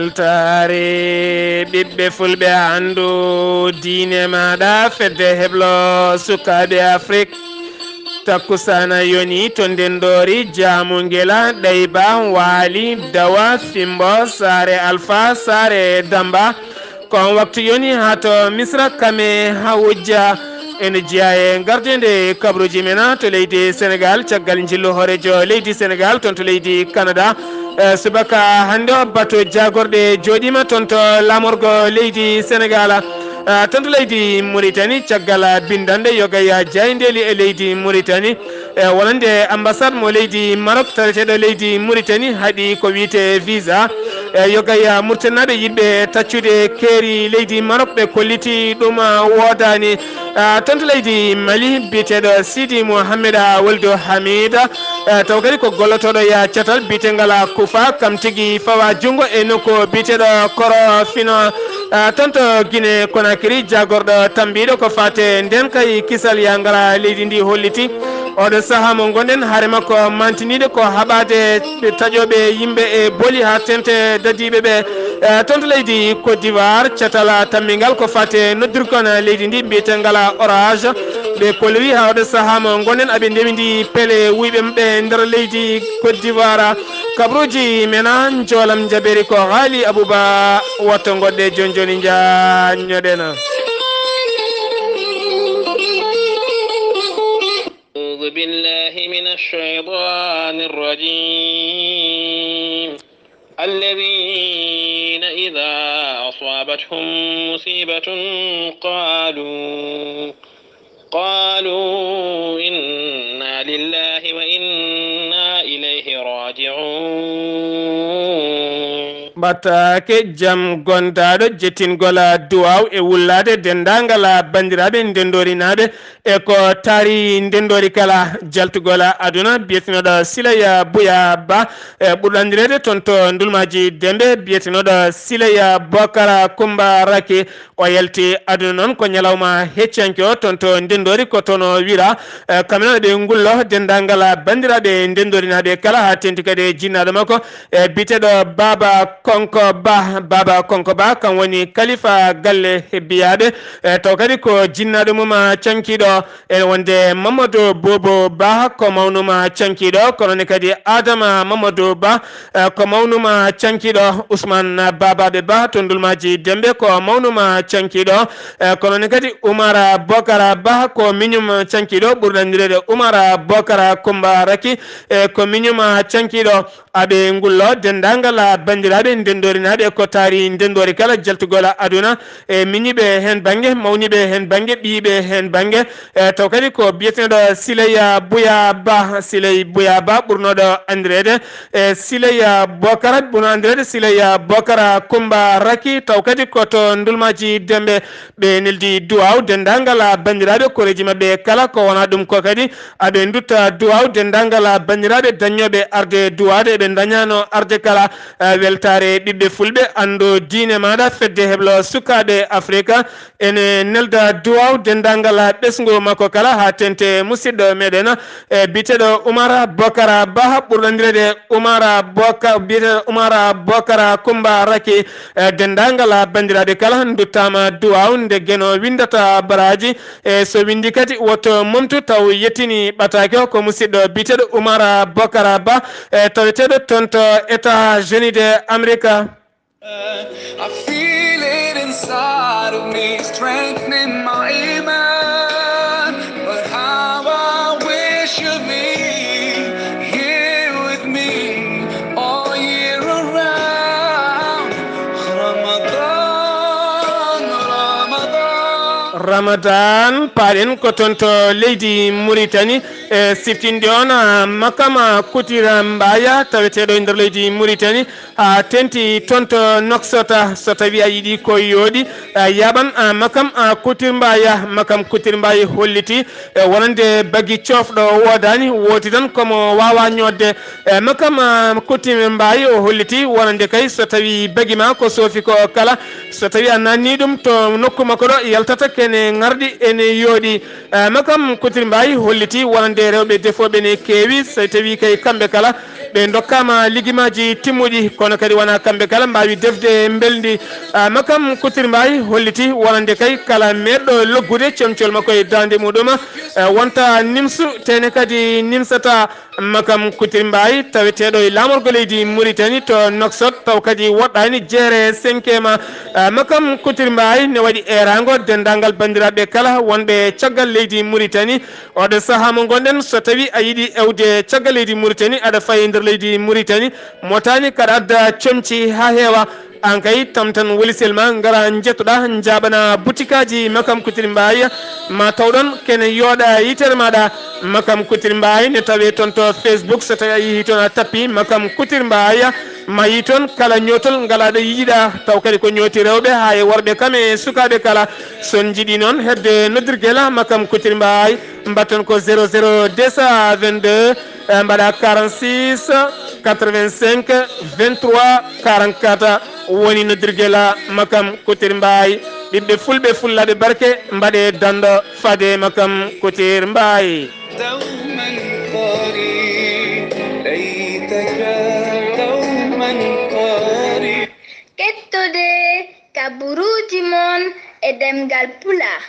weltare ɓiɓɓe fulɓe andu diine maɗa fedde heblo sukaɓe Afrique takkusana yoni to ndendori jaamu ngela ɗayba waali dawa fimbo sare alpha sare damba kon waktu yoni hato misra kame hawujja ene jeeya e gardede kabruji mena to leydi Sénégal caggal jillu horejo leydi Sénégal toon to leydi Canada subaka hande o bato jagorɗe joɗima toon to lamorgo leydi Sénégal toon to leydi Mauritanie caggal bindande yogaya jaydeli e leydi Mauritanie wonande ambassade mo leydi Maroc taweteɗo leydi Mauritanie haɗi ko wiyete visa yogaya murtanaɓe yiɗɓe taccude keeri leydi Maroc ɓe kolliti ɗum wodani toon to leydi Mali biteɗo Sidi Mohamed Woldo Hamida taw kadi ko gollotoɗo ya catal bitegal Kufa kam tigui fawa jungo e nokku biteɗo Koro Fino toon to Guinée Conakry jagorɗo tambiɗo ko fate nden kay kisal ya ngara leydi ndi holliti oɗo saaha mo gonɗen haare makko mantiniɗo ko haɓade taƴoɓe yimɓe e booli ha tente dadiɓe ɓe toon to leydi Côte d'Ivoire catal tammigal ko fate noddirkon leydi ndi mbiyetengal Orange ɓe kolori ha oɗo saaha mo gonɗen aɓe ndemidi peele wuyɓe maɓɓe nder leydi Côte d'Ivoire kabruji mena jolam jaɓeri ko haali Abouba watto goɗɗe joni joni jañoɗena. أعوذ بالله من الشيطان الرجيم الذين إذا أصابتهم مصيبة قالوا إنا لله وإنا إليه راجعون battake jam gontaɗo jettingola duwaw e wullade dendangala bandiraɓe ndendorinaɓe e ko taari ndendori kala jaltugola aduna biyetinoɗo Silaya Buya Ba ɓurɗandirede toon to ndulmaji dembe biyetinoɗo Silaya Bokara Kumba Raki o yalti aduna noon ko ñalawma heccanke o toon to ndendori ko tono wira kaminoɗo ɓe ngullo dendangala bandiraɓe ndendorinaɓe kala ha tenti kadi jinnaɗo makko biteɗo Baba Konko Ba kan woni kalifa galle hebbiyaɓe taw kadi ko jinnaɗo mum cankiɗo e wonde Mamadou Bobo Ba ko mawnuma cankiɗo kono ne kadi Adama Mamadou Ba ko mawnuma cankiɗo Ousmane Babaɓe Ba to ndulmaji dembe ko mawnuma cankiɗo kono ne kadi Oumar Bokara Ba ko miñum cankiɗo ɓurɗandirede Oumar Bokara Kumba Raki ko miñum cankiɗo aɓe ngullo dendagal bandiraɓe ndendorinaɓe ko taari ndendori kala jaltugol aduna e miñiɓe hen banggue mawniɓe hen banggue ɓiyiɓe hen banggue taw kadi ko biyeteɗo Silaya Buya Ba ɓurnoɗo andirede Silaya Bokara ɓurno andirede Silaya Bokara Kumba Raki taw kadi koto ndulmaji dembe ɓe neldi duwaw dendagal bandiraɓe koreji mabɓe kala ko wona ɗum ko kadi aɓe dutta duwaw dendagal bandiraɓe dañoɓe arde duwade ɓe dañano arde kala weltare ɓiɓɓe fulɓe andu diine maɗa fedde heblo sukaɓe Afrique ene nelda duwaw dendagal ɓesgu makko kala ha tente musidɗo meɗen biteɗo Oumar Bokara Ba ɓurɗandirede biteɗo Oumar Bokara Kumba Raki dendagal bandiraɓe kala duttama duwaw nde gueno windata baraji so windi kadi wotto momtu taw yettini ɓatake ko musidɗo biteɗo Oumar Bokara Ba taweteɗo toon to États-Unis d'Amérique. I feel it inside of me, strengthening my iman. But how I wish you'd be here with me all year around. Ramadan paren ko toon to leydi Mauritanie siftinde on makama kutira mbaya taweteɗo nder leydi Mauritanie ha tenti toon to noksota so tawi a yiiɗi ko yooɗi yaɓan makam kutir mbaya holliti wonande bagui cofɗo wodani wooti tan komo wawa ñodde makam kutir mbaya o holliti wonande kay so tawi bagui ma ko soofi ko kala so tawi a nanni ɗum to nokku makko ɗo yaltata kene ngarɗi ene yooɗi makam kutir mbayi holliti wonande rewɓe defoɓe ne keewi so tawi kay kamɓe kala ɓe dokkama ligimaji timmuɗi kono kadi wona kamɓe kala mbawi defde beldi makam Couture Mbaye holliti wonande kay kala meɗɗo loggude comcol makko e dande muɗum wonta nimsu tene kadi nimsata makam Couture Mbaye taweteɗo e lamorgo leydi Mauritanie to Nouakchott taw kadi woɗɗani jeere 5e makam Couture Mbaye ne waɗi erago dendagal bandiraɓe kala wonɓe caggal leydi Mauritanie oɗo saaha mo gonɗen so tawi a yiiɗi ewde caggal leydi Mauritanie aɗa fayi nder leydi Mauritanie motani kaɗa adda comci ha heewa an kay tam tan wolisel ma ngara jettoɗa jaɓana boutique aji makam Couture Mbaye ma tawɗon kene yooɗa yitere maɗa makam Couture Mbaye ne tawe toon to Facebook so tawi a yeehi toon a tappi makam Couture Mbaye ma yi toon kala ñootol ngalaɗo yiiɗa taw kadi ko ñooti rewɓe ha e worɓe kam e sukaɓe kala son jiiɗi noon hedde noddirguela makam Couture Mbaye mbatton ko 00 222 mbaɗa 46 85 23 44 woni noddirguela makam Couture Mbaye ɓiɓɓe fulɓe fullaɓe barke mbaɗe dando fade makam Couture Mbaye kettude kaburuji mon e demgal pulaar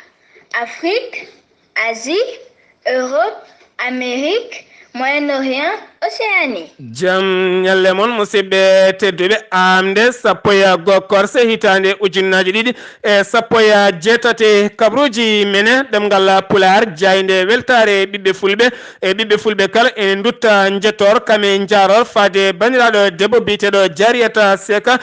Afrique, Asie, Europe, Amérique, Moyen-Orient, Océanie. Jam nyalle mon musidɓe tedduɓe amde sappoya gokkorse hitande ujunnaji ɗiɗi e sappoya jeetate kabruji mene ɗemgal pular jayde weltare ɓiɓɓe fulɓe e ɓiɓɓe fulɓe kala ene dutta jettor kame jaror fade bandiraɗo debbo biteɗo Jariyata Seka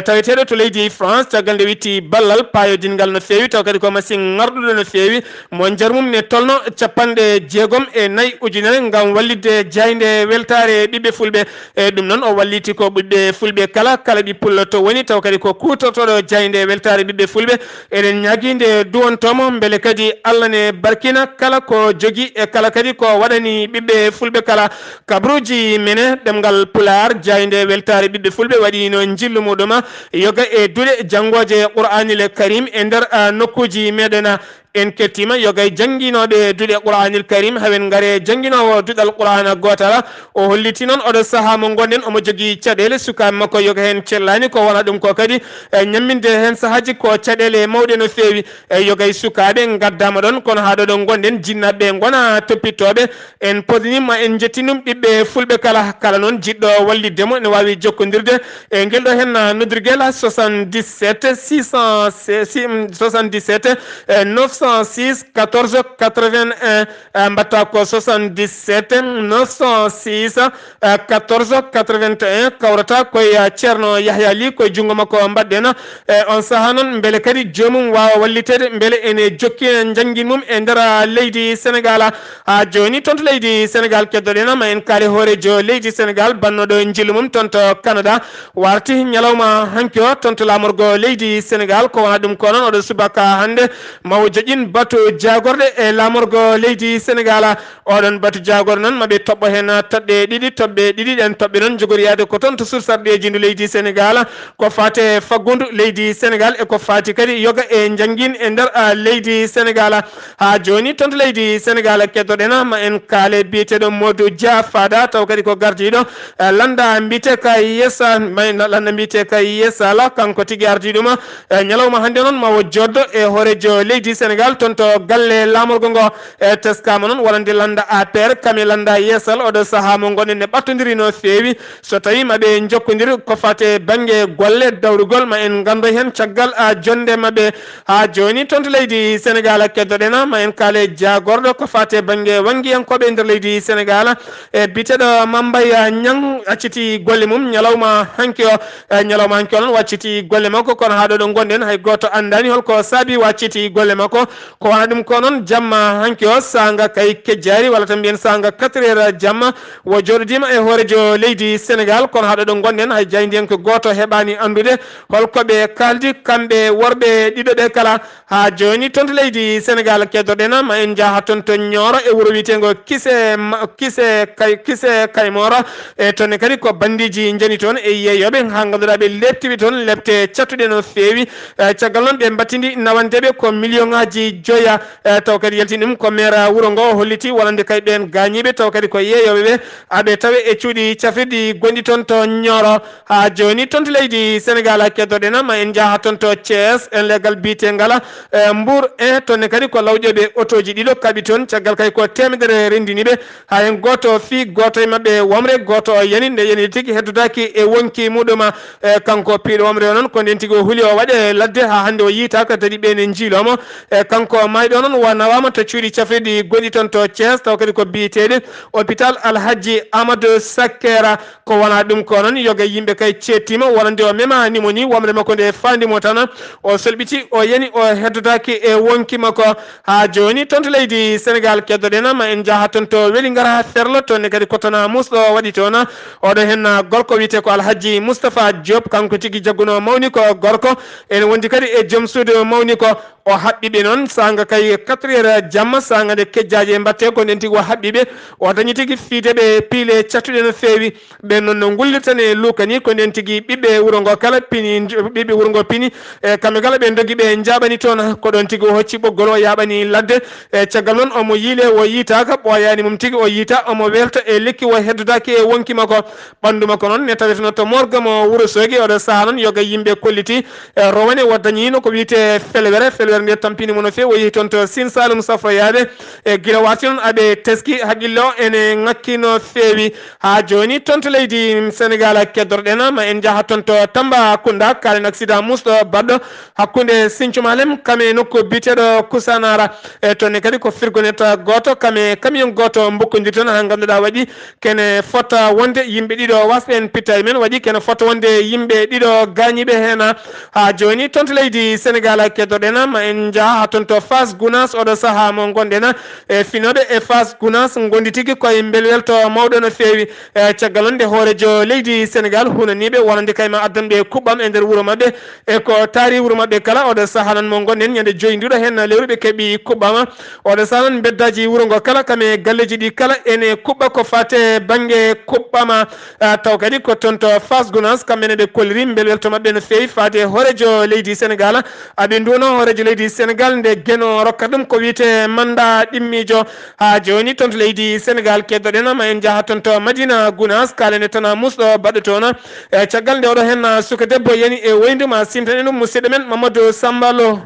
taweteɗo to leydi France caggal nde witti ballal payodingal no fewi taw kadi ko machine ngarɗuɗo no fewi mo jarmum ne tolno 64 ujunere ngam wallidde jayde weltare ɓiɓɓe fulɓe e ɗum noon o walliti ko ɓiɓɓe fulɓe kala ɓippullo to woni taw kadi ko kutortoɗo jayde weltare ɓiɓɓe fulɓe eɗen ñaguide duwontomo beele kadi Allah ne barkina kala ko jogui e kala kadi ko waɗani ɓiɓɓe fulɓe kala kabruji mene ɗemgal pular jayde weltare ɓiɓɓe fulɓe waɗi no jillu muɗum yoga e duuɗe janggoje Qur'anil Karim e nder nokkuji meɗen en kettima yogay jangguinoɓe duuɗe Qur'anil Karim hawen gare jangguinowo duɗal Qur'ana gotala o holliti noon oɗo saaha mo gonɗen omo jogui caɗele sukaɓe makko yoga hen cellani ko wona ɗum ko kadi ñamminde hen saahaji ko caɗele mawɗe no fewi yogay sukaɓe gaddama ɗon kono ha ɗoɗo gonɗen jinnaɓe gona toppittoɓe en podnima en jettinum ɓiɓɓe fulɓe kala noon jiɗɗo walliddemo ne wawi jokkodirde e guelɗo hen noddirguel 77 677 906 14 81 mbatta ko 77 906 14 81 kawrata koye ceerno Yahya Ly koye junggo makko mbadɗen on saaha noon beele kadi jomum wawa wallitede beele ene jokki jangguin mum e nder leydi Sénégal ha joni toon to leydi Sénégal keddoɗen ma en kaali hoorejo leydi Sénégal bannoɗo jillu mum toon to Canada warti ñalawma hanki o toon to lamorgo leydi Sénégal ko wona ɗum ko noon oɗo subaka hande mawo joƴin batu jagorɗe e lamorgo leydi Sénégal oɗon batu jagorɗe noon maɓe toɓɓo hen toɓɓe ɗiɗi ɗen toɓɓe noon jogoriyade ko toon to sursarɗeji ndu leydi Sénégal ko fate faggudu leydi Sénégal e ko fati kadi yoga e jangguin e nder leydi Sénégal ha joni toon to leydi Sénégal keddoɗen ma en kaale biyeteɗo Modou Dia Fada taw kadi ko gardiɗo landa mbite ka yessa landa mbite ka yessala kanko tigui ardi ɗum ñalawma hande noon mawo joddo e hoorejo leydi Sénégal toon to galle lamorgo ngo e teskama noon wonande landa APR kame landa yessal oɗo saaha mo gonɗen ne ɓattodiri no fewi so tawi maɓe jokkodiri ko fate banggue golle dawrugol ma en gando hen caggal jonde maɓɓe ha joni toon to leydi Sénégal keddoɗen ma en kaale jagorɗo ko fate banggue wangguiyankoɓe nder leydi Sénégal e biteɗo Mambay Niang acciti golle mum ñalawma hanki o noon wacciti golle makko kono ha ɗo gonɗen hay goto andani holko saabi wacciti golle makko ko wona ɗum ko noon jamma hanki o sanga kay kejjari walla tan mbiyen sanga 4 heures jamma wo joɗodima e hoorejo leydi Sénégal kono haɗo ɗo gonɗen hay jaydi hen ko goto heɓani andude holkoɓe kaldi kamɓe worɓe ɗiɗoɓe kala ha joni toon to leydi Sénégal keddoɗen ma en jaaha toon to Nioro e wuuro witego kise Kaymora e toon kadi ko bandiji jani toon e yeeyoɓe ha ganduɗa ɓe leptiɓe toon lepte cattuɗe no fewi caggal noon ɓe mbattidi nawandeɓe ko million ngaji alhaji joya taw kadi yaltini ɗum ko maire wuro ngo holliti wonande kay ɓen gañiɓe taw kadi ko yeeyoɓeɓe aɓe tawe e cuuɗi cafrirɗi gonɗi toon to Nioro ha joni toon to leydi Sénégal keddoɗena ma en jaaha toon to Thiès en leggal biyetegala Mbour tonne kadi ko lawƴoɓe otoji ɗiɗo kaaɓi toon caggal kay ko temedere rendiniɓe ha en goto fi goto e mabɓe womre goto o yani nde yani tigui heddotaki e wonki muɗum kanko piiɗo womre o noon ko nden tigui o huuli o waɗe ladde ha hande o yitaka tadi ɓene jiilomo kanko mayɗo noon wa nawama to cuuɗi cafrirɗi gonɗi toon to Thiès taw kadi ko biyeteɗe hôpital alhaji Amadou Sakkera ko wona ɗum ko noon yoga yimɓe kay cettima wonande o memanimo ni womre makko nde fandimo tan o solɓiti o yani o heddotaki e wonki makko ha joni toon to leydi Sénégal keddoɗen ma en jaaha toon to weeli gara ferlo tonne kadi kotona musɗo waɗi toon oɗo hen gorko wiyete ko alhaji Moustapha Diop kanko tigui jagguno mawni ko gorko ene wondi kadi e joom suudu mawni ko o haɓɓiɓe noon sanga kay 4 heures jamma sanga nde kejjaji e mbatte ko nden tigui o haɓɓiɓe o dañi tigui fiiteɓe piile cattuɗe no feewi ɓen noon no gullitane lukani ko nden tigui ɓiɓɓe wuuro ngo kala pini ɓiɓɓe wuuro ngo pini kamɓe kala ɓe dogui ɓe jaɓani toon ko ɗon tigui o hocci ɓoggol o yaɓani ladde caggal noon omo yiile o yitaka ɓoyani mum tigui o yiita omo welta e lekki o heddotaki e wonki makko ɓandu makko noon ne taweteno to morgue mo Wourossogui oɗo saaha noon yoga yimɓe kolliti rowane o dañino ko wiyete felwere nde tampini mo no fewi o yeehi toon to Sine Saloum safroyade e guila wati noon aɓe teski haqqille o ene ngakki no fewi ha joni toon to leydi Sénégal keddorɗen ma en jaaha toon to Tambacounda kalen accident musɗo baɗɗo hakkude Sinthiou Malem kame nokku biteɗo Kusanara tonne kadi ko firgoneta goto kame camion goto mbokkodir toon ha ganduɗa waɗi kene fota wonde yimɓe ɗiɗo wasɓe en pitta men waɗi kene fota wonde yimɓe ɗiɗo gañiɓe hen ha joni toon to leydi Sénégal keddorɗen ma en jaaha toon to Fass Gounass oɗo saaha mo gonɗen e finoɓe e Fass Gounass gondi tigui koye belwelto mawɗo no fewi caggal on nde hoorejo leydi Sénégal hunaniɓe wonande kayma addanɓe kuɓɓam e nder wuuro mabɓe e ko taari wuuro mabɓe kala oɗo saaha nan mo gonɗen ñande joyi ndiɗo hen lewru ɓe keeɓi kuɓɓama oɗo saaha nan beddaji wuuro ngo kala kame galleji ɗi kala ene kuɓɓa ko fate banggue kuɓɓama taw kadi ko toon to Fass Gounass kamɓene ɓe kolliri belwelto mabɓe no fewi fate hoorejo leydi Sénégal aɓe duwono hoorejo leydi Sénégal nde gueno rokka ɗum ko wiyete manda ɗimmijo ha joni toon to leydi Sénégal keddoɗen ma en jaaha toon to Madina Gounass kalene tana musɗo baɗɗo toon caggal nde oɗo hen suka debbo yani e woyduma simtane ɗum musidɗo men Mamadou Sambalo.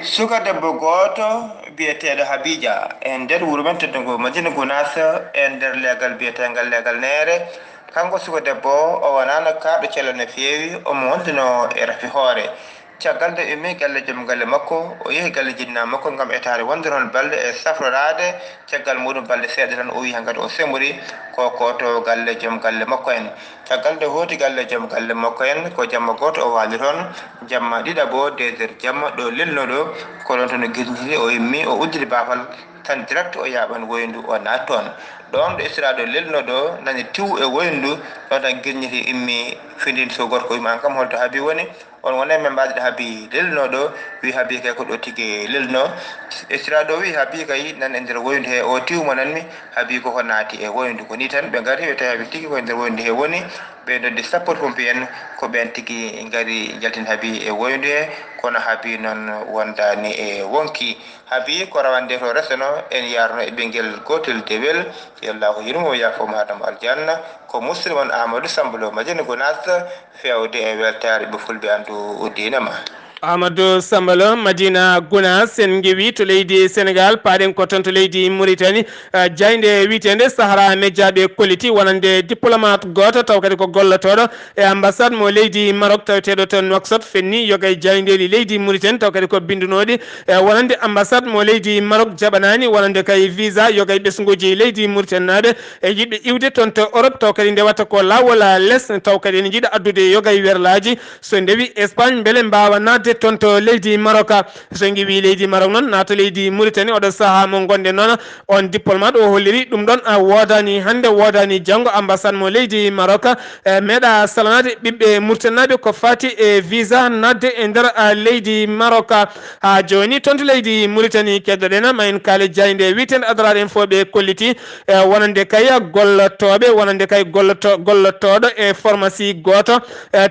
suka debbo goto biyeteɗo Habija en nder wuuro men teddugo Madina Gounass en nder legal biyetegal legal nere kanko suka debbo o wonano kaɗo cello no fewi omo wondino e rafi hoore caggal nde ummi galle joom galle makko o yeehi galle jinna makko gam etade wonde toon balɗe e safrorade caggal muɗum balɗe seeɗa tan o wi hankkadi o semori ko to galle joom galle makko en caggal nde hooti galle joom galle makko en ko jamma goto o waali toon jamma ɗiɗabo 2 heures jamma ɗo lelnoɗo ko ɗon toon guirniti o immi o uddiri bafal tan direct o yaɓan woyndu o naat toon ɗon ɗo istiraɗo lelnoɗo nani tiw e woyndu ɗon tan guirniti immi findin so gorko wima an kam holto haabi woni on wona men mbaɗiɗo haabi lelnoɗo wi haabi kay ko ɗo tigui lelno istiraɗo wi haabi kay nan e nder woyndu he o tiwmo nanmi haabi koko naati e woyndu ko ni tan ɓe gari ɓe tawi haabi tigui koye nder woyndu he woni ɓe noddi sappo pompi en ko ɓen tigui gari jaltin haabi e woyndu he kono haabi noon wondani e wonki haabi ko rawande to resano en yarno e ɓinguel gotel dewel yallahu yirmo yafomo hadamo aljanna ko muslimon Amadou Sambalo Madina Gounass fewde e weltare ɓe fulɓe andu diina ma. Amadou Sambalo Madina Gounass en gewi to leydi Sénégal paaɗen ko toon to leydi Mauritanie jayde witende Sahara Mediaɓe kolliti wonande diplomate goto taw kadi ko gollotoɗo e ambassade mo leydi Maroc taweteɗo to Nouakchott fenni yoga e jaydeli leydi Mauritanie taw kadi ko bindunoɗi wonande ambassade mo leydi Maroc jaɓanani wonande kay visa yoga e ɓesguji leydi Mauritanie naɓe e yiɗɓe iwde toon to Europe taw kadi ndewata ko lawol less taw kadi ene jiiɗa addude yoga e werlaji so ndewi Espagne beele mbawa nadde toon to leydi Maroc so ngiwi leydi Maroc noon nato leydi Mauritanie oɗo saaha mo gonɗe noon on diplomate o holliri ɗum ɗon wodani hande wodani janggo ambassade mo leydi Maroc meeɗa salanade ɓiɓɓe Mauritanie ko fati e visa nadde e nder leydi Maroc ha joni toon to leydi Mauritanie keddoɗen ma en kaali jayde witende adrade en fo ɓe kolliti wonande kay gollotoɓe wonande kay gollotoɗo e pharmacie goto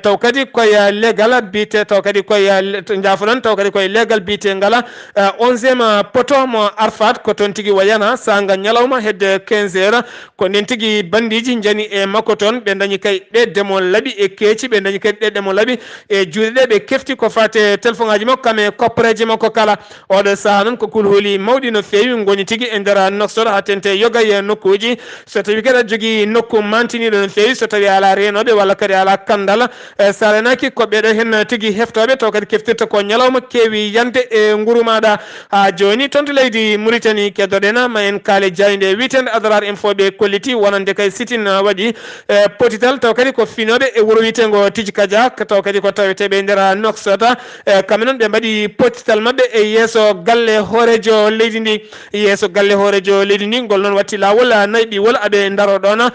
taw kadi koye légal bite taw kadi koye jafuɗon taw kadi koye leggal bite ngala 11e poto mo arfat ko toon tigui wayana sanga ñalawma hedde 15 heures ko nden tigui bandiji jani e makko toon ɓe dañi kay ɗe demo laaɓi e keeci ɓe dañi kadi ɗe demo laaɓi e juuɗe ɗe ɓe kefti ko fate téléphone ngaji makko kame koppareji makko kala oɗo saaha noon ko kulhuli mawɗi no fewi goni tigui e nder noksor ha tente yogay e nokkuji so tawi kadi aɗa jogui nokku mantiniɗo no fewi so tawi ala renoɓe walla kadi ala kandal sa renaki ko ɓeɗo hen tigui heftoɓe taw kadi keftirta ko ñalawma kewi yande e guuru maɗa ha joni toon to leydi Mauritanie keddoɗen ma en kaale jayde witende Adrar info ɓe kolliti wonande kay sitin waɗi potital taw kadi ko finoɓe e wuuro witengo Tidji Kadia taw kadi ko taweteɓe nder noksota kamɓe noon ɓe mbaɗi potital mabɓe e yeeso galle hoorejo leydi ndi yeeso galle hoorejo leydi ndi ngol noon watti lawol nayyi ɓiwol aɓe daro ɗon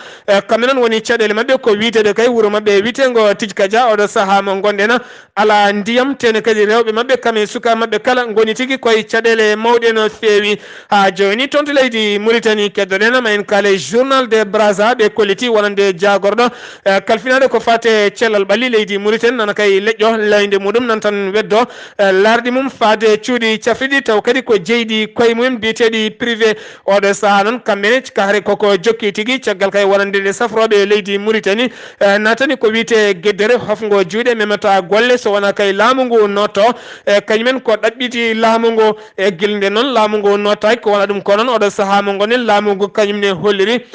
kamɓe noon woni caɗele mabɓe ko witede kay wuuro mabɓe witengo Tidji Kadia oɗo saaha mo gonɗen ala ndiyam tene kadi rewɓe mabɓe kamɓe suka mabɓe kala goni tigui koye caɗele mawɗe no fewi ha joni toon to leydi Mauritanie keddoɗen ma en kaale journal de Brazza ɓe kolliti wonande jagorɗo kalfinade ko fate cellal ɓalli leydi Mauritanie nana kay leƴƴo layde muɗum nan tan weddo lardi mum faade cuuɗi cafriɗi taw kadi ko jeyɗi koye mumen mbiyeteɗi privé oɗo saaha noon kamɓene kahre koko jokki tigui caggal kay wonande nde safroɓe leydi Mauritanie natani ko wiyete gueddere hofgo juuɗe memata golle so wona kay laamu ngu notto kañumen ko ɗaɓɓiti laamu ngu e guilde noon laamu ngu nottaki ko wona ɗum ko noon oɗo saaha mo gonen laamu ngu kañumne holliri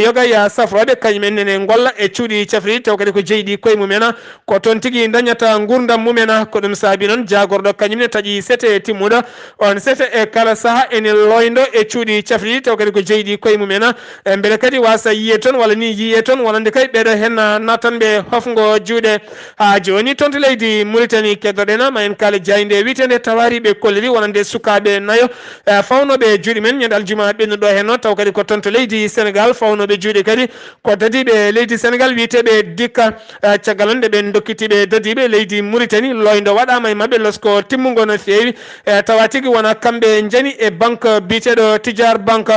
yogaya safroɓe kañumen nene golla e cuuɗi cafriɗi taw kadi ko jeyɗi koye mumen ko toon tigui dañata gurdam mumen ko ɗum saabi noon jagorɗo kañumne taaƴi sete timmuɗo on sete e kala saaha ene loydo e cuuɗi cafriɗi taw kadi ko jeyɗi koye mumen beele kadi wasa yiye toon walla ni yiye toon wonande kay ɓeɗo hen natanɓe hofgo juuɗe ha joni toon to leydi Mauritanie keddoɗen ma en kaale jayde witende tawariɓe kolliri wonande sukaɓe nayo fawnoɓe juuɗe men ñande aljuma ɓennuɗo hen taw kadi ko toon to leydi Sénégal fawnoɓe juuɗe kadi ko dadiɓe leydi Sénégal wiyeteɓe dikka caggal on nde ɓe dokkitiɓe dadiɓe leydi Mauritanie loydo waɗama e mabɓe losko timmugo no fewi tawa tigui wona kamɓe jani e banque biteɗo Tidjar banque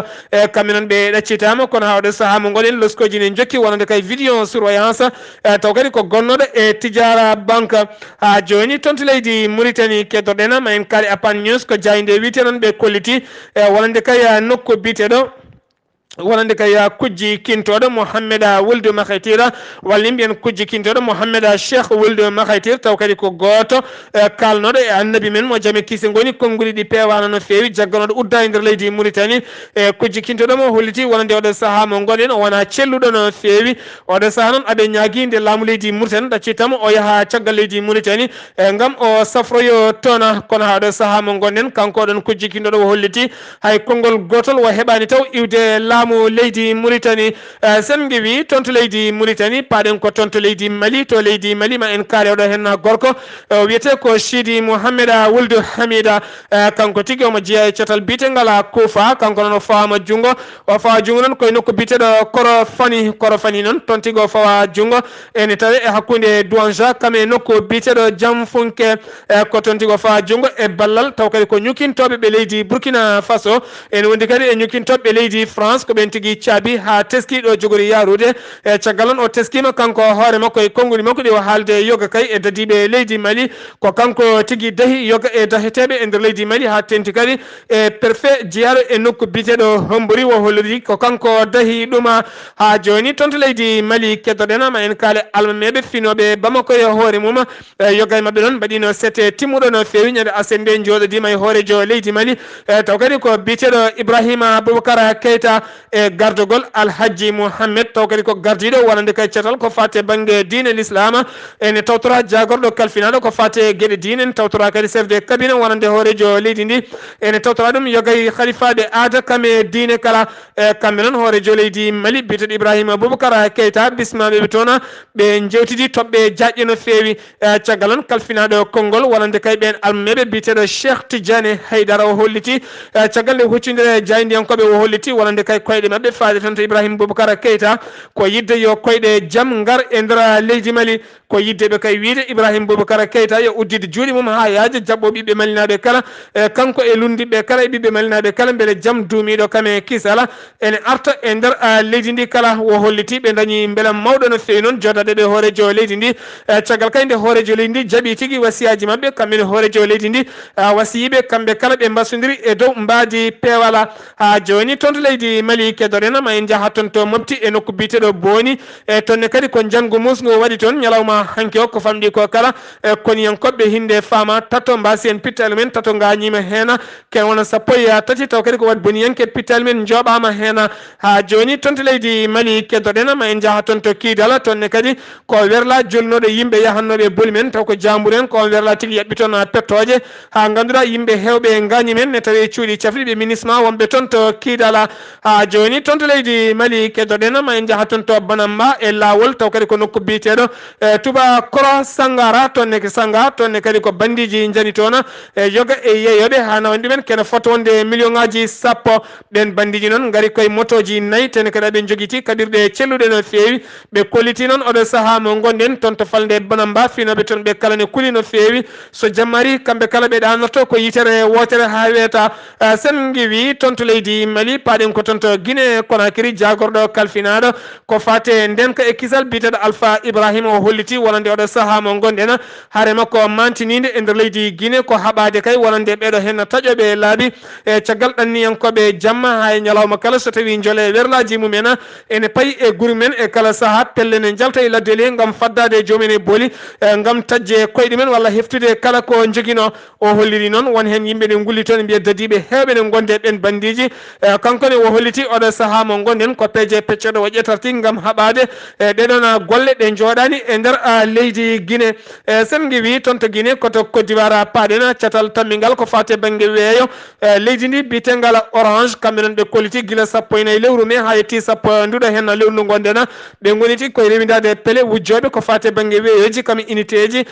kamɓe noon ɓe ɗaccitama kono hawɗo saaha mo goɗen loskoji ne jokki wonande kay vidéo surveillance taw kadi ko gonnoɗo e Tidjar banque ha joni toon to leydi Mauritanie keddoɗen ma en kaali apan news ko jayde wite noon ɓe kolliti wonande kay nokku biteɗo wonande kay kujji kintoɗo Mohamed Wuld Makhaytir walla mbiyen kujji kintoɗo Mohamed Cheikh Wuld Makhaytir taw kadi ko goto kalnoɗo e annabi men mo jaame kiise goni konnguli ɗi pewano no fewi jagganoɗo udda e nder leydi Mauritanie e kujji kintoɗo mo holliti wonande oɗo saaha mo gonɗen o wona celluɗo no fewi oɗo saaha noon aɓe ñaguide laamu leydi Mauritanie ɗaccitamo o yaaha caggal leydi Mauritanie gam o safroyo toon kono haɗo saaha mo gonɗen kanko ɗon kujji kintoɗo o holliti hay konngol gotol o heɓani taw iwde laamu leydi Mauritanie sen gewi toon to leydi Mauritanie paɗen ko toon to leydi Mali to leydi Mali ma en kaare oɗo hen gorko wiyete ko Sidi Mohamed Wuld Hamida kanko tigui omo jeeya e cotal bitegal Koufa kanko noon o fawama junggo noon koye nokku biteɗo Koro Fani noon toon tigui o fawa junggo ene tawi e hakkude Douanja kam e nokku biteɗo Jamfunke ko toon tigui o fawa junggo e ballal taw kadi ko ñukintoɓe ɓe leydi Burkina Faso ene wondi kadi e ñukintoɓe ɓe leydi France ko ɓen tigui caabi ha teskiɗo jogori yarude e caggal on o teskima kanko hoore makko e konnguli makko ɗi o haalde yoga kay e dadiɓe leydi Mali ko kanko tigui dahi yoga e daheteɓe e nder leydi Mali ha tenti kadi e préfet jeyaɗo e nokku biteɗo Hombori o holliri ko kanko dahi ɗum ha joni toon to leydi Mali keddoɗen ma en kaale almameɓe finoɓe Bamako e hoore mum yoga e mabɓe noon mbaɗino sete timmuɗo no fewi ñande asende joɗodima e hoorejo leydi Mali taw kadi ko biteɗo Ibrahima Boubacar Keita e gardogol Alhaji Mohammed taw kadi ko gardiɗo wonande kay cetal ko fate banggue diine l'islam ene tawtora jagorɗo kalfinaɗo ko fate gueɗe diine en tawtora kadi chef de cabinet wonande hoorejo leydi ndi ene tawtora ɗum yogay khalifaɓe aada kame diine kala kamɓe noon hoorejo leydi Mali biteɗo Ibrahima Boubacar Keita bismaɓeɓe toon ɓe jewtidi toɓɓe jaƴƴe no fewi caggal on kalfinaɗo konngol wonande kay ɓen almeɓe biteɗo Cheikh Tidiane Haydara o holliti caggal nde huccudere jayndiyankoɓe o holliti wonande kay koyɗe maɓɓe faade toon to Ibrahima Boubacara Keita ko yidde yo koyɗe jaam ngar e nder leydi Mali ko yiddeɓe kay wiide Ibrahima Boubacara Keita yo uddide juuɗe mum ha yaaji jabbo ɓiɓɓe malinaɓe kala kanko e lundiɓe kala e ɓiɓɓe malinaɓe kala beele jaam duumiɗo kame kisala ene arta e nder leydi ndi kala wo holliti ɓe dañi beele mawɗo no fewi noon jodade ɗe hoorejo leydi ndi caggal kay nde hoorejo leydi ndi jaaɓi tigui wasiyaji mabɓe kamɓene hoorejo leydi ndi wasiyiɓe kamɓe kala ɓe mbasodiri e dow mbadi peewala ha joni toon to leydi Mali kedoɗen ma en jaaha toon to mofti e nokku biteɗo Boni e tonne kadi ko janggo musgo waɗi toon ñalawma hanke o ko famɗi ko kala koniyankoɓe hinde fama tato mbasi en pittal men tato gañima hen ken wona sappo e tati taw kadi ko waɗi boniyanke pittal men joɓama hen ha joni toon to leydi Mali kedoɗen ma en jaaha toon to Kidal tonne kadi ko werla jolnoɗo yimɓe yahannoɓe booli men taw ko jambour en ko werla tigui yaɓɓi toon pettoje ha ganduɗa yimɓe hewɓe gañi men ne tawi cuuɗi cafri ɓe ministement wonɓe toon to Kidal ha joni toon to leydi Mali kedoɗen ma en jaaha toon to Banamba e lawol taw kadi ko nokku biteɗo Touba Koro Sangara tonne ke Sanga tonne kadi ko bandiji jani toon yoga e yeeyoɓe ha nawani ɗumen kene foto wonde million ngaji sappo ɓen bandiji noon gari koye motoji nayyi tene kadi aɓe joguiti kaɓirɗe celluɗe no fewi ɓe kolliti noon oɗo saaha mo gonɗen toon to falde Banamba finoɓe toon ɓe kala ne kuuli no fewi so jammari kamɓe kala ɓe ɗanorto ko yitere wotere ha wiyata sen giwi toon to leydi Mali paɗen ko toon to Guinée Conakry jagorɗo kalfinaɗo ko fate ndenka e kisal biteɗo Alpha Ibrahima o holliti wonande oɗo saaha mo gonɗen haare makko mantinide e nder leydi Guinée ko haɓade kay wonande ɓeɗo hen taƴoɓe laaɓi e caggal ɗanniyankoɓe jamma ha e ñalawma kala so tawi joole werlaji mumen ene paayi e guure men e kala saaha pelle ne jalta e laddeli gam faddade jomumen e booli gam tajje koyɗe men walla heftude kala ko joguino o holliri noon won hen yimɓe ɗe gulli toon mbiya dadiɓe hewɓe ne gonde ɓen bandiji kankone o holliti oɗo saaha mo gonɗen ko peeje peccoɗo o ƴettarti gam haɓade ɗeɗon golle ɗe jooɗani e nder leydi Guinée sen giwi toon to Guinée koto Côte d'Ivoire paɗen catal tammigal ko fate banggue weeyo leydi ndi bitengal Orange kamɓe noon ɓe kolliti guila sappo e nayyi lewru mai ha yetti sappo nduɗo hen lewru ndu gonɗen ɓe goniti koye rewidade pele wujjoɓe ko fate banggue weeyoji kam unité ji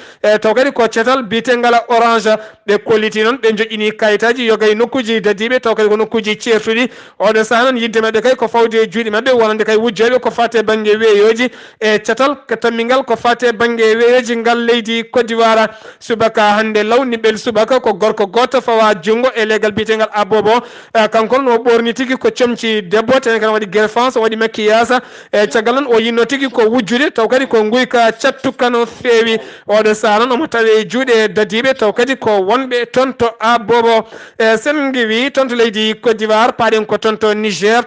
taw kadi ko catal bitengal Orange ɓe kolliti noon ɓe joƴƴini kayitaji yogay nokkuji dadiɓe taw kadi ko nokkuji certuɗi oɗo saaha noon yidde mabɓe kay ko fawde juuɗe mabɓe wonande kay wujjoɓe ko fate banggue weeyoji e catal tammingal ko fate banggue weeyoji ngal leydi Côte d'Ivoire subaka hande lawni ɓel subaka ko gorko goto fawa junggo e leggal bitegal Abobo kanko noon o ɓorni tigui ko comci debbo tene kadi waɗi greffance waɗi maquillage e caggal noon o yinno tigui ko wujjude taw kadi ko guyka cattuka no fewi oɗo saaha noon omo tawe juuɗe dadiɓe taw kadi ko wonɓe toon to Abobo sen giwi toon to leydi Côte d'Ivoire paɗen ko toon to Niger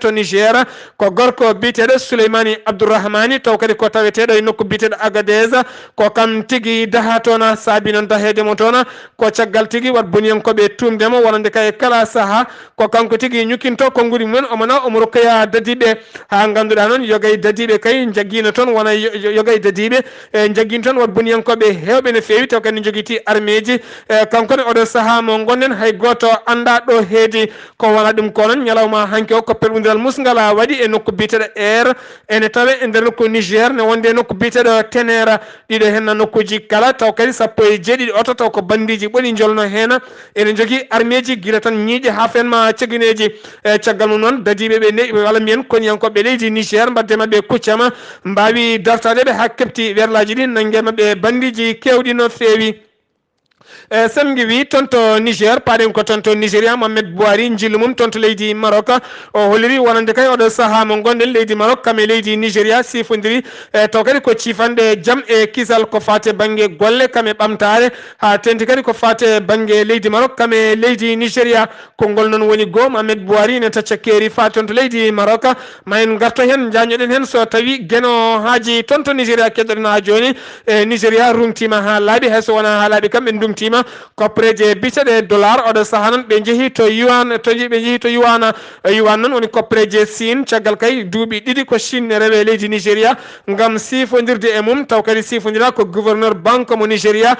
ko gorko biteɗo Souleymani Abdourahmani taw kadi ko taweteɗo e nokku biteɗo Agadez ko kam tigui daha toon saabi noon dahedemo toon ko caggal tigui wat boniyankoɓe tumdemo wonande kay kala saaha ko kanko tigui ñukkinto konngudi mumen omona omo rokkoya dadiɓe ha ganduɗa noon yogay dadiɓe kay jagguino toon wona yogay dadiɓe jagguino toon wat boniyankoɓe hewɓe no fewi taw kadi joguiti armée ji kankone oɗo saaha mo gonɗen hay goto anda ɗo heedi ko wona ɗum ko noon ñalawma hanke o ko perɓodiral musgal waɗi e nokku biteɗo Air ene tawe e nder nokku Niger ne wonde nokku biteɗo Ténère ɗiɗo hen nokkuji kala taw kadi sappo e jeeɗiɗi oto taw ko bandiji ɓoɗi jolno hen ene jogui armée ji guila tan ñiiƴe ha fenma ceguineji caggal mum noon dadiɓeɓe walla mbiyen koniyankoɓe leydi Niger mbadde mabɓe kuccama mbawi dartadeɓe ha kepti werlaji ɗi nanggue mabɓe bandiji kewɗi no fewi sen giwi toon to Niger paɗen ko toon to Nigéria Mohamed Bouhari jillu mum toon to leydi Maroc o holliri wonande kay oɗo saaha mo gonɗen leydi Maroc kam e leydi Nigéria sifodiri taw kadi ko cifande jaam e kisal ko fate banggue golle kam e ɓamtare ha tenti kadi ko fate banggue leydi Maroc kam e leydi Nigéria konngol noon woni goo Mohamed Bouhari ne tacca keeri fa toon to leydi Maroc ma en garto hen jañoɗen hen so tawi gueno haji toon to Nigéria keɗoɗen ha joni Nigéria rumtima ha laaɓi hayso wona ha laaɓi kam ɓe dumtima koppreje biteɗe dollar oɗo saaha noon ɓe jeehi to yuan yuan noon woni koppreje Chine caggal kay duuɓi ɗiɗi ko Chine rewe leydi Nigéria gam sifodirde e mum taw kadi sifodira ko gouverneur banque mo Nigéria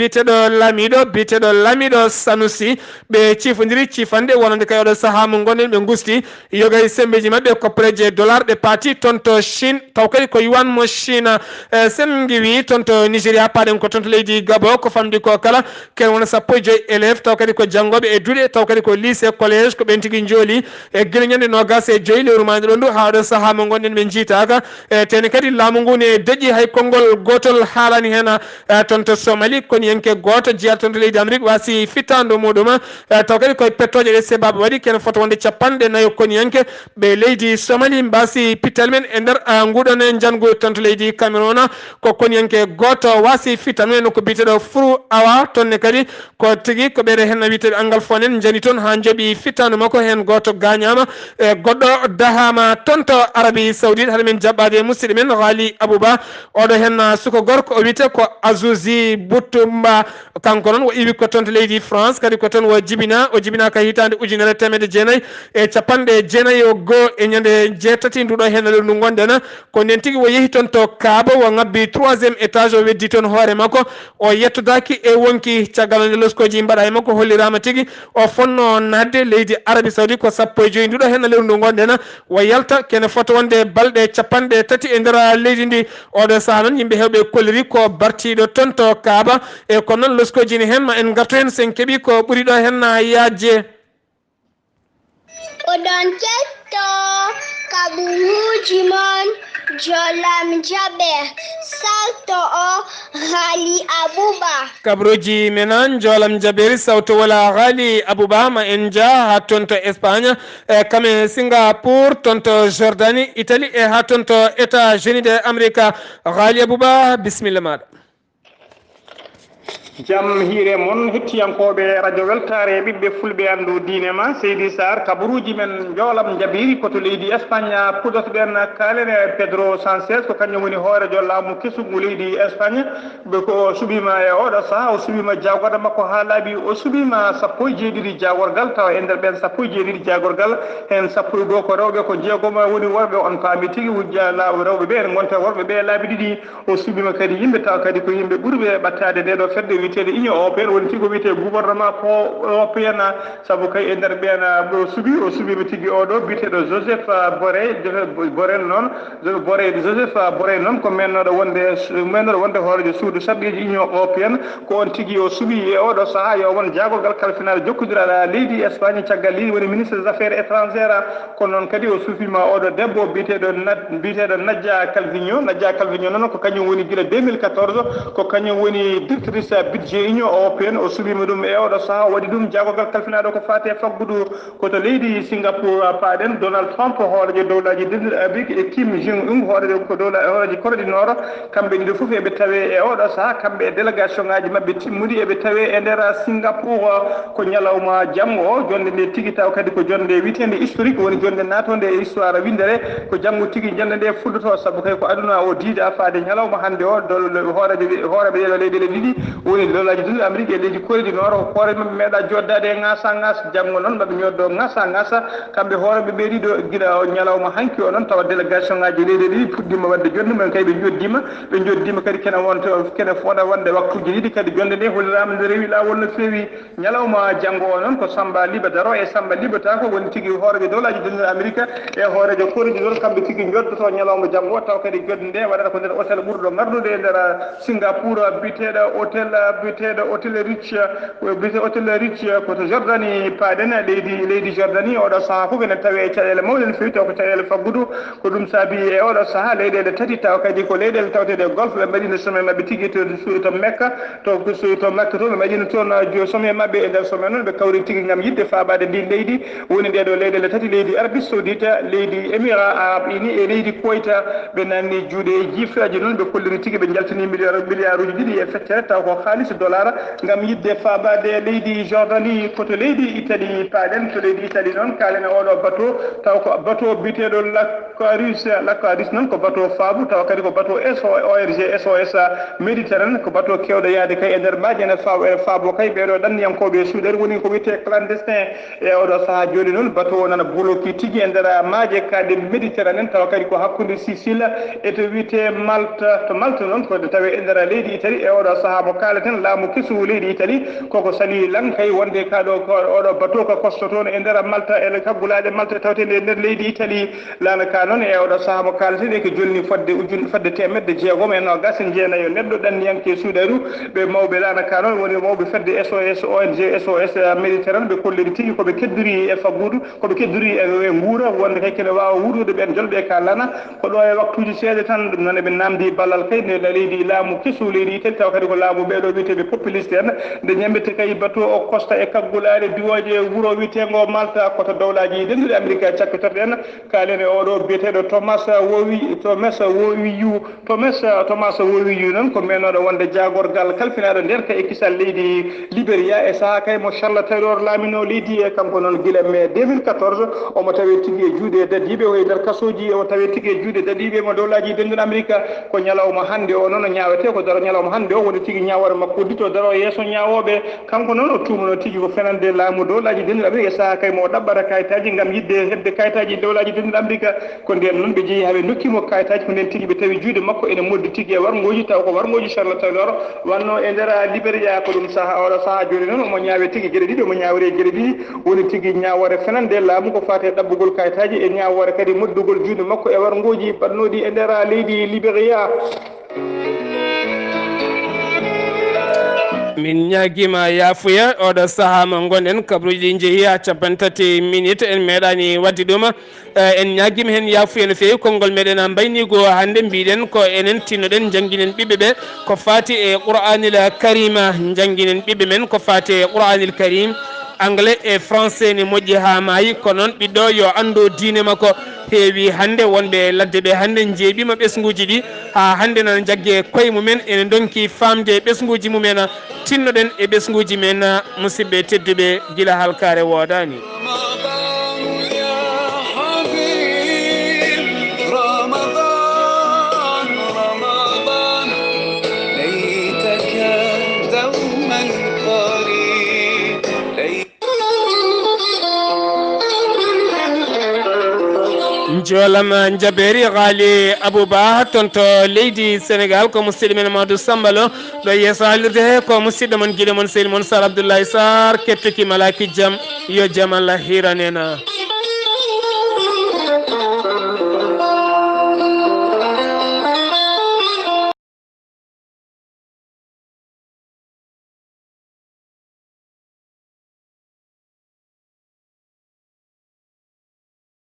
biteɗo Lamiɗo Sanusi ɓe cifodiri cifande wonande kay oɗo saaha mo gonɗen ɓe gusti yogay sembeji mabɓe koppreje dollar ɓe paati toon to Chine taw kadi ko yuan mo Chine sen giwi toon to Nigéria paɗen ko toon to leydi leydi Gabon ko famdi ko kala ken wona sappo e joyi élève taw kadi ko janggoɓe e duuɗe taw kadi ko lycée collège ko ɓen tigui jooli e guila ñande nogas e joyi lewru mande ɗo ndu ha ɗo saaha mo gonɗen ɓe jiitaka e tene kadi laamu ngu ne deƴƴi hay konngol gotol haalani hen toon to Somalie koni yenke goto jeyata toon to leydi Amérique wasi fittando muɗum taw kadi koye pettoje ɗe sebaba waɗi ken foto wonde capanɗe nayyo koni yenke ɓe leydi Somalie mbasi pittal men e nder nguɗon jangu toon to leydi Cameroun ko koni yenke goto wasi fittan men ko biteɗo Furu Awa tonne kadi ko tigui ko ɓeɗe hen witeɓe Angalphonen jani toon ha jooɓi fittando makko hen goto gañama e goɗɗo dahama toon to Arabie Saoudite haɗa men jaɓɓade musidɗo men Ghali Abouba oɗo hen suko gorko o wiyete ko Azouzi Boutoumba kanko noon o iwi ko toon to leydi France kadi ko toon o jibina ka hitande ujunere temedde jeenayyi e capanɗe jeenayyi e goho e ñande jeetati nduɗo hen lewru ndu gonɗen ko nden tigui o yeehi toon to Kaaba o ngabbi 3e étage o weddi toon hoore makko o yettodaki e wonki caggal nde loskoji mbaɗa e makko hollirama tigui o fonno nadde leydi Arabie Saoudite ko sappo e joyi nduɗo hen lewru ndu gonɗen o yalta kene foto wonde balɗe capanɗe tati e nder leydi ndi oɗo saaha noon yimɓe hewɓe kolliri ko bartiɗo toon to Kaaba e kono noon loskoji ne hen ma en gartu hen sen keeɓi ko ɓuuri ɗo hen yaajje oɗon ketto kaɓuruji mon jolam jaɓe salto o Ghali Abouba kabruji menan jolam jaberi sawto wala Ghali Abouba ma en ja ha toon to Espagne e kame Singapour toon to Jordanie Italie e ha toon to États-Unis d'Amérique Ghali Abouba bisimilla maɗa jam hiire moon hettiyankoɓe radio weltare ɓiɓɓe fulɓe andu diine ma Seydi Sarr kabaruji men joolam jabiri koto leydi Espagne pudotoɗen kalene Pedro Sanchez ko kañum woni hoorejo laamu kesugu leydi Espagne ɓe ko suɓima e oɗo saaha o suɓima jagorɗo makko ha laaɓi o suɓima sappo e jeeɗiɗi jagorgal tawa e nder ɓen sappo e jeeɗiɗi jagorgal hen sappo e goho ko rewɓe ko jeegom woni worɓe on paami tigui wujja rewɓe ɓe en gonta worɓe ɓe laabi ɗiɗi o suɓima kadi yimɓe tawa kadi ko yimɓe ɓuurɓe ɓattade nde ɗo fedde wiyetede union européenne woni tigui wiyete gouvernement européen saabu kay e nder ɓen o suɓima tigui oɗo biteɗo Joseph Borrell noon Joseph Borrell noon ko mennoɗo wonde hoorejo suudu sarɗiji union européenne ko on tigui o suuɓi e oɗo saaha yo won jagorgal kalfinade jokkodiraɗa leydi Espagne caggal leydi woni ministre des affaires étrangères kono noon kadi o suufima oɗo debbo biteɗo Nadja Calviño noon ko kañum woni guila 2014 ko kañum woni directrice budget union européenne o suɓima ɗum e oɗo saaha waɗi ɗum jagorgal kalfinaɗo ko fate faggudu koto leydi Singapour paɗen Donald Trump hoorejo dowlaji denduɗo Amérique e Kim Jong Un hoorejo hooreji Corée du Nord kamɓe ɗiɗo foof eɓe tawe e oɗo saaha kamɓe e délégation ngaji mabɓe timmudi eɓe tawe e nder Singapour ko ñalawma janggo o jonde nde tigui taw kadi ko jonde witende historique woni jonde natonde e histoire windere ko janggo tigui jonde nde fuddoto saabu kay ko aduna o diida fade ñalawma hande o hooreɓe ɗeɗo leyɗele ɗiɗi woni dowlaji denduɗo Amérique e leydi Corée du Nord hoore mabɓe meeɗa joddade e ngasa janggo noon mbaɓe ñoddo ngasa kamɓe hooreɓe ɓe ɗiɗo guila ñalawma hanki o noon tawa délégation ngaji leyɗe ɗiɗi puɗɗima wadde jonde mumen kay ɓe joddima kadi kene fonda wonde waktuji ɗiɗi kadi jonde nde hollirama nde rewi lawol no fewi ñalawma janggo o noon ko Samba Libadaro e Samba Libata ko woni tigui hooreɓe dowlaji denduɗo Amérique e hoorejo Corée du Nord kamɓe tigui joddoto ñalawma janggo o taw kadi jodde nde waɗata ko nder hôtel ɓurɗo ngardude e nder Singapour biteɗo hôtel Rich koto Jordanie paɗen leydi Jordanie oɗo saaha fof ene tawi e caɗele mawɗe no fewi taw ko caɗele faggudu ko ɗum saabi e oɗo saaha leyɗele tati taw kadi ko leyɗele tawtede golfe ɓe mbaɗino sommet mabɓe tigui to Mecca to Makka to ɓe mbaɗino toon sommet mabɓe e nder sommet noon ɓe kawri tigui gam yidde fabade ndi leydi woni ɗeɗo leyɗele tati leydi Arabie Saoudite leydi Émirats Arabes Unis e leydi Kuwait ɓe nanni juuɗe e jifraji noon ɓe kolliri tigui ɓe jaltini milliard uji ɗiɗi e fettere taw ko haaliss dollar gam yidde fabade leydi Jordanie koto leydi Italie paɗen to leydi Italie noon kalene oɗo bateau taw ko bateau biteɗo L'Aquarius noon ko bateau faabu tawa kadi ko bateau ONG SOS Méditerranée ko bateau kewɗo yaade kay e nder maaji ene faabo kay ɓeɗo ɗanniyankoɓe suuɗere woni ko wiyete clandestin e oɗo saaha joni noon bateau o nana bloqué tigi e nder maaje kaaɗe méditerranée tawa kadi ko hakkude Sicile e to wiyete Malta to Malta noon ko tawi e nder leydi Italie e oɗo saaha mo kaleten laamu kesu leydi Italie koko sali lankay wonde kaɗo ko oɗo bateau ko kostotoon e nder Malta e kaggulaɗe Malta tawtede e nder leydi Italie laana ka noon e oɗo saaha mo kaleten e ko jolni fodde temedde jeegom e nogas e jeenayo neɗɗo ɗanniyanke suuɗaru ɓe mawɓe laana ka noon woni mawɓe fedde SOS ONG SOS méditerranée ɓe kolliri tigui koɓe keddori e faggudu koɓe keddori e guura wonde kay kene wawa wuurdude ɓen jolɓe ka lana ko ɗo e waktuji seeɗa tan ɗum noon eɓe namdi ballal kay ne leydi laamu kesu leydi Italie taw kadi ko laamu ɓeɗo wiyeteɓe populiste en nde ñambete kay bateau o costa e kaggulaɗe duwoje wuuro wiyetego Malta koto dowlaji denduɗe Amérique cakkitorɗe en kalen e oɗo biyeteɗo Thomas Wowiyu noon ko menoɗo wonde jagorgal kalfinaɗo nder ka e kisal leydi Libéria e saaha kay mo Charles Taylor laamino leydi e kanko noon guila mai 2014 omo tawi tigui e juuɗe dadiɓe o e nder kasoji omo tawi tigui e juuɗe dadiɓe mo dowlaji denduɗe Amérique ko ñalawma hande o noon ñawete ko daro ñalawma hande o woni tigui ñawore makko dito daro yesso ñawoɓe kanko noon o tumano tigui ko fenande laamu dowlaji denduɗe Amérique e saaha kay mo ɗaɓɓata kayitaji gam yidde hebde kayitaji dowlaji denduɗe Amérique ko nden noon ɓe jeeyi haɓe dokkimo kayitaji ko nden tigui ɓe tawi juuɗe makko ene moddi tigui e wargoji taw ko wargoji Charles Taylor wanno e nder Libéria ko ɗum saaha oɗo saaha joni noon omo ñaawe tigui gueɗe ɗiɗi omo ñawre gueɗe ɗiɗi woni tigui ñawore fenande laamu ko fate ɗaɓɓugol kayitaji e ñawore kadi moddugol juuɗe makko e wargoji bannoɗi e nder leydi Libéria. min ñaguima yafuya oɗo saaha mo gonɗen kabruji ɗi jeehi ha 30 minutes en meeɗani wadde ɗum en ñaguima hen yafuya no fewi konngol meɗen mbaynigo hande mbiɗen ko enen tinnoɗen jangguinen ɓiɓɓeɓe ko fati e qouranil karima jangguinen ɓiɓɓe men ko fati e qouranil karim anglais e français ne moƴƴi ha maayi ko noon ɓiɗɗo yo andu diine makko heewi hande wonɓe ladde ɓe hande jeeɓima ɓesguji ɗi ha hande nana jaggue koye mumen ene donki famde ɓesguji mumen tinnoɗen e ɓesguji men musidɓe tedduɓe guila halkare wodani jolam jaɓeri haali Abouba toon to leydi Sénégal ko musidɗo men Mamadou Sambalo ɗo yeeso haalirde he ko musidɗo moon guiɗo moon seydi moon Sar Abdoulaye Sarr kettuki malaki jaam yo jaam Allah hiranena